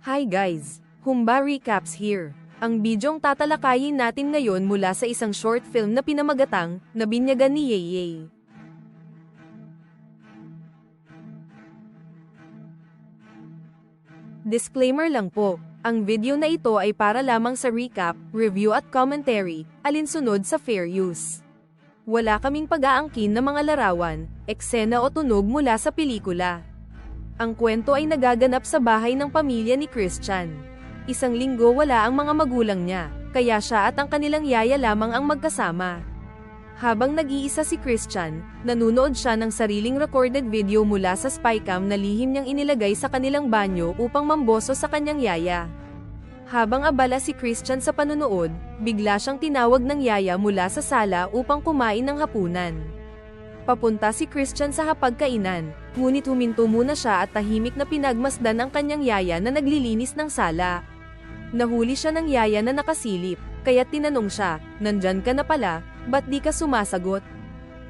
Hi guys! Humba Recaps here. Ang bidyong tatalakayin natin ngayon mula sa isang short film na pinamagatang, Nabinyagan ni Yeye. Disclaimer lang po, ang video na ito ay para lamang sa recap, review at commentary, alinsunod sa fair use. Wala kaming pag-aangkin ng mga larawan, eksena o tunog mula sa pelikula. Ang kwento ay nagaganap sa bahay ng pamilya ni Christian. Isang linggo wala ang mga magulang niya, kaya siya at ang kanilang yaya lamang ang magkasama. Habang nag-iisa si Christian, nanunood siya ng sariling recorded video mula sa spycam na lihim niyang inilagay sa kanilang banyo upang mamboso sa kanyang yaya. Habang abala si Christian sa panunood, bigla siyang tinawag ng yaya mula sa sala upang kumain ng hapunan. Papunta si Christian sa hapagkainan, ngunit huminto muna siya at tahimik na pinagmasdan ang kanyang yaya na naglilinis ng sala. Nahuli siya ng yaya na nakasilip, kaya tinanong siya, "Nandyan ka na pala, ba't di ka sumasagot?"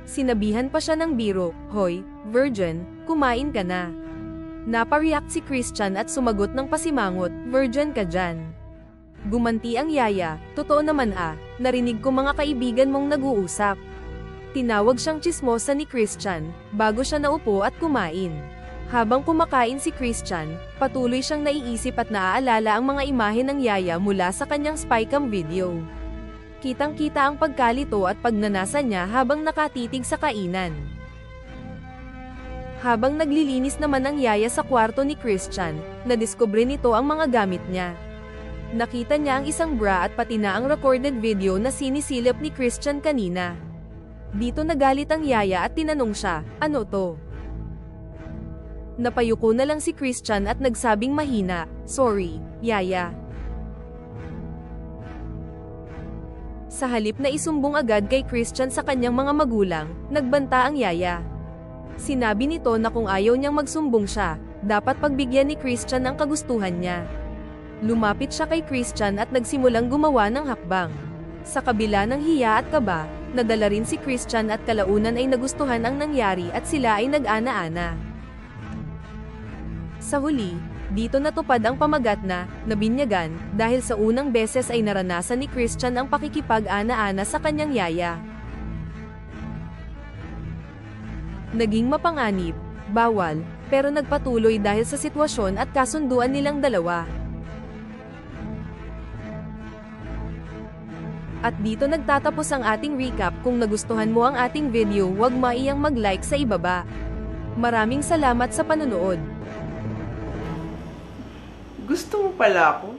Sinabihan pa siya ng biro, "Hoy, virgin, kumain ka na." Napareact si Christian at sumagot ng pasimangot, "Virgin ka dyan." Gumanti ang yaya, "Totoo naman narinig ko mga kaibigan mong nag-uusap." Tinawag siyang tsismosa ni Christian, bago siya naupo at kumain. Habang kumakain si Christian, patuloy siyang naiisip at naaalala ang mga imahe ng yaya mula sa kanyang spycam video. Kitang-kita ang pagkalito at pagnanasa niya habang nakatitig sa kainan. Habang naglilinis naman ang yaya sa kwarto ni Christian, nadiskubre nito ang mga gamit niya. Nakita niya ang isang bra at pati na ang recorded video na sinisilip ni Christian kanina. Dito nagalit ang yaya at tinanong siya, "Ano to?" Napayuko na lang si Christian at nagsabing mahina, "Sorry, yaya." Sa halip na isumbong agad kay Christian sa kanyang mga magulang, nagbanta ang yaya. Sinabi nito na kung ayaw niyang magsumbong siya, dapat pagbigyan ni Christian ang kagustuhan niya. Lumapit siya kay Christian at nagsimulang gumawa ng hakbang. Sa kabila ng hiya at kaba, nadala rin si Christian at kalaunan ay nagustuhan ang nangyari at sila ay nag-ana-ana. Sa huli, dito natupad ang pamagat na, Nabinyagan, dahil sa unang beses ay naranasan ni Christian ang pakikipag-ana-ana sa kanyang yaya. Naging mapanganib, bawal, pero nagpatuloy dahil sa sitwasyon at kasunduan nilang dalawa. At dito nagtatapos ang ating recap. Kung nagustuhan mo ang ating video, huwag maiyang mag-like sa ibaba. Maraming salamat sa panonood. Gusto mo pala ako?